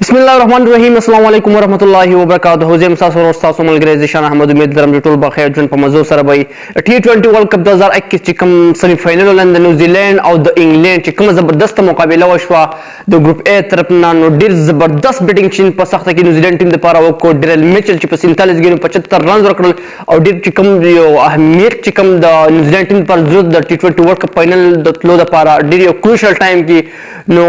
बिस्मिल्लाहिर्रहमानिर्रहीम अस्सलाम वालेकुम वरहमतुल्लाहि वबरकातुहू ज़ेम सास और उस्ताद मलगरे ज़िशान अहमद उम्मीद दरम जुटुल बखैर जुन पर मज़ो सर भाई T20 वर्ल्ड कप 2021 چې کوم सेमीफाइनल ولند न्यूजीलैंड او د انګلند چې کوم زبردست مقابله وشوه د ګروپ A طرف نه نو ډیر زبردست بیټینګ شین په سخته کې न्यूजीलैंड ټیم لپاره وکړ ډیرل میچل چې په 47 ګیمونو 75 رنز ورکړل او ډیر چې کوم یو اهمیت چې کوم د न्यूजीलैंड ټیم پر ضرورت د T20 ورلد کپ فائنل د تلو لپاره ډیر یو کروشل ټایم کې نو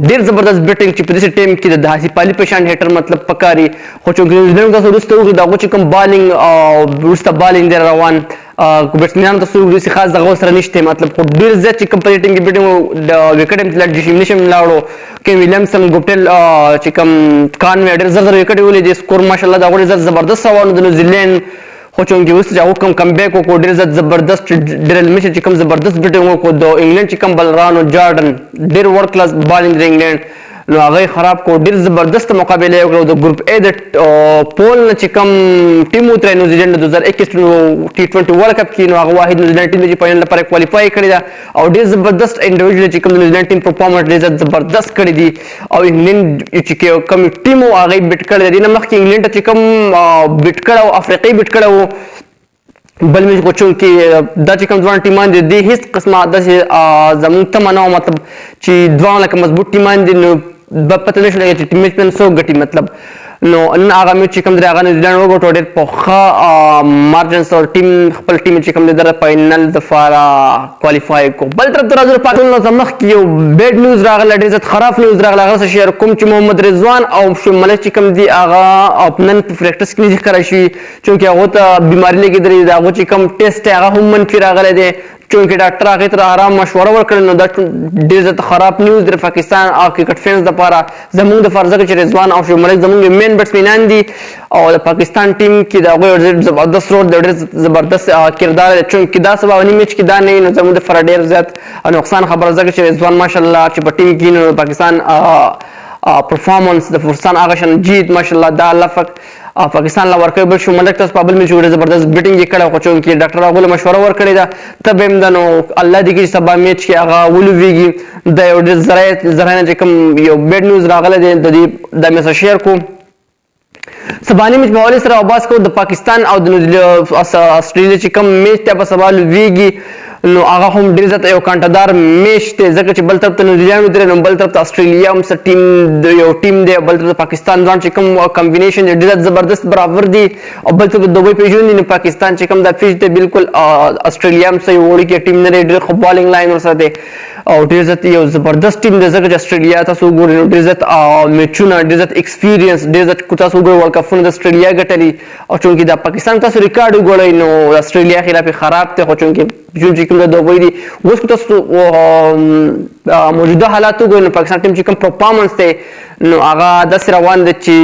ډیر زبردست بیټینګ چې په دې ټیم کې د هاسي پالي پېشان هټر مطلب پکاري خو چې न्यूजीलैंड تاسو ورسته دا چې کوم بالینګ او ورسته بالینګ دی روان بیټسمنان تاسو ورسې خاص دغه سره نشته مطلب خو ډیر زیات چې کمپلیټینګ بیټینګ د وکټ هم تل د نشم لاړو کې ویلیامسن ګوټل چې کوم کان ډیر زر وکټ ولې د سکور ماشالله دا غوړي زبردست روان د न्यूजीलैंड خو چې اوس چې هغه کم بیک وکړو ډیر زبردست ډیرل میچ چې کوم زبردست بیټینګ وکړو د انګلند چې کوم بلرانو جارډن ډیر ورلد کلاس بالینګ د انګلند نو هغه خراب کو ډیر زبردست مقابله وکړو د ګروپ A د پول چې کوم ټیم وتر न्यूजीलैंड 2021 T20 ورلد کپ کې نو هغه واحد न्यूजीलैंड ټیم چې فائنل لپاره کوالیفای کړی دا او ډیر زبردست انډیویډوال چې کوم न्यूजीलैंड ټیم پرفارمنس ډیر زبردست کړی دي او انګلند چې کوم ټیم هغه بیټ کړی دی نه مخکې انګلند چې کوم بیټ کړو افریقي بیټ کړو بل مې کوچون کې دا چې کوم ځوان ټیمان دي د هیڅ قسمه د زمون تمنا مطلب چې ځوان لکه مضبوط ټیمان دي نو پته نشي لګي چې ټیم میچ پن سو غټي مطلب نو ان هغه میچ چې کوم درغه न्यूजीलैंड وګټو ډېر په مارجن سره ټیم خپل ټیم چې کوم در فائنل د فارا کوالیفای کو بل طرف ته راځو پاکستان نو زمخ کې یو بیډ نیوز راغله ډېر زیات خراب نیوز راغله هغه شهر کوم چې محمد رضوان او شمال چې کوم دی هغه اپنن پریکټس کې ذکر شي چې هغه ته بیماری لګي درې دا هغه چې کوم ټیسټ هغه هم منفي راغله دي چونکه ډاکټر هغه ته آرام مشوره ورکړل نو دا ډېر زیات خراب نیوز د پاکستان او کرکټ فینز لپاره زموږ د فرض کې چې رضوان او شعیب ملک زموږ مین بیټسمنان دي او د پاکستان ټیم کې دا غوړ زبردست رول ډېر زبردست کردار چونکه دا سبا ونی میچ کې دا نه نو زموږ د فر ډېر زیات نقصان خبره زګ چې رضوان ماشالله چې په ټیم کې نو پاکستان پرفارمنس د فرسان هغه شان جیت ماشالله دا لفق پاکستان لا ورکوي بل شو ملک تاسو په بل میچ ډېر زبردست بیټینګ یې کړو خو چې ډاکټر هغه مشوره ورکړی دا ته به مدنو الله دې کې سبا میچ کې هغه ولويږي د یو ډېر زراینه چې کوم یو بیډ نیوز راغله د دې د میسج شیر کو سبانی میچ په حواله سره آواز کو د پاکستان او د استرالیا چې کوم میچ ته په سوال ویږي نو هغه هم ډیر زیات یو کانټدار میچ ته ځکه چې بل طرف ته न्यूजीलैंड درې نو بل طرف ته استرالیا هم سره ټیم د یو ټیم دی بل طرف پاکستان ځان چې کوم کمبینیشن ډیر زبردست برابر دی او بل طرف دوی پیژنې نو پاکستان چې کوم د فیش ته بالکل استرالیا هم سره وړي کې ټیم نه ډیر خو بالینګ لاین ورسره دی او ډیر زیات یو زبردست ټیم دی ځکه چې استرالیا تاسو ګورئ نو ډیر زیات میچونه ډیر زیات ایکسپیرینس ډیر زیات تاسو ګورئ ورلد کپونه د استرالیا ګټلي او چونکې د پاکستان تاسو ریکارډ وګورئ نو استرالیا خلاف خراب ته خو چونکې کوم د دوی دی اوس تاسو موجوده حالات وګورئ نو پاکستان ټیم چې کوم پرفارمنس ته نو هغه د سره روان دي چې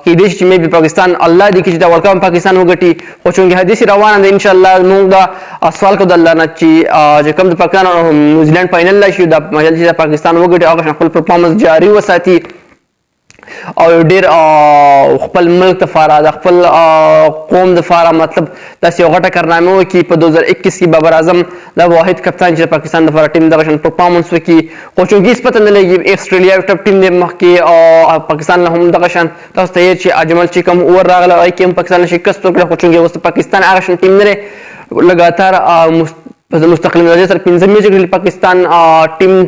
کې دې چې مې پاکستان الله دې کې چې ورلد کپ پاکستان وګټي خو چونکې حدیث روانه ده ان شاء الله موږ دا سوال کو د الله نه چې کوم د پاکستان او न्यूजीलैंड فائنل لا شي د مجال چې پاکستان وګټي هغه خپل پرفارمنس جاری وساتي او ډیر خپل ملک لپاره د خپل قوم لپاره مطلب تاسو غټه کارنامه وکي په 2021 کې بابر اعظم د واحد کپتان چې پاکستان لپاره ټیم دغه شان پرفارمنس وکي خو چې هیڅ پته نه لګي استرالیا ټاپ ټیم د مخکې او پاکستان هم دغه شان تاسو ته چې اجمل چې کوم اور راغله او کې پاکستان شکست وکړه خو چې اوس پاکستان هغه شان ټیم نه لګاتار مستقل نظر سره 15 میچ کې پاکستان ټیم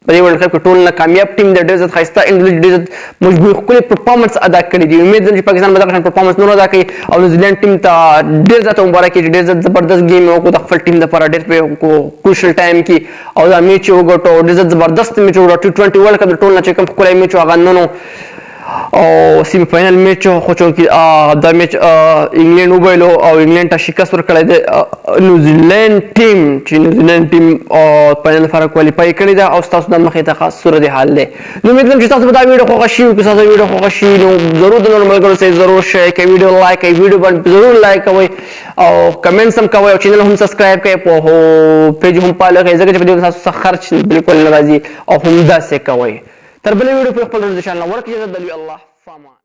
په دې ورلد کپ کې ټول نه کامیاب ټیم د ډېر زیات ښایسته انډیویډوال مشبوه خپل پرفارمنس ادا کړی دی امید لرم چې پاکستان به دغه پرفارمنس نور ادا کړي او न्यूजीलैंड ټیم ته ډېر زیات مبارک دی ډېر زیات زبردست گیم وکړو د خپل ټیم لپاره ډېر په کروشل ټایم کې او دا میچ وګټو ډېر زیات زبردست میچ وګټو T20 ورلد کپ ټول نه چې کوم خپل میچ هغه نو او سیمی فائنل میچ خو چې دا میچ انګلند وبایلو او انګلند ته شکست ورکړی دی न्यूजीलैंड ټیم چې न्यूजीलैंड ټیم فائنل لپاره کوالیفای کړی دا او تاسو د مخې ته خاص صورت حال دی نو امید لرم چې تاسو به دا ویډیو خوښ شي او که تاسو ویډیو خوښ شي نو ضرور د نور ملګرو سره ضرور شیر کړئ ویډیو لایک کړئ ویډیو باندې ضرور لایک کوئ او کمنټس هم کوئ او چینل هم سبسکرایب کړئ په پیج هم فالو کړئ ځکه چې په دې تاسو خرچ بالکل نه راځي او هم دا څه کوئ تر بلې ویډیو په خپل ځان ورکړئ الله فامان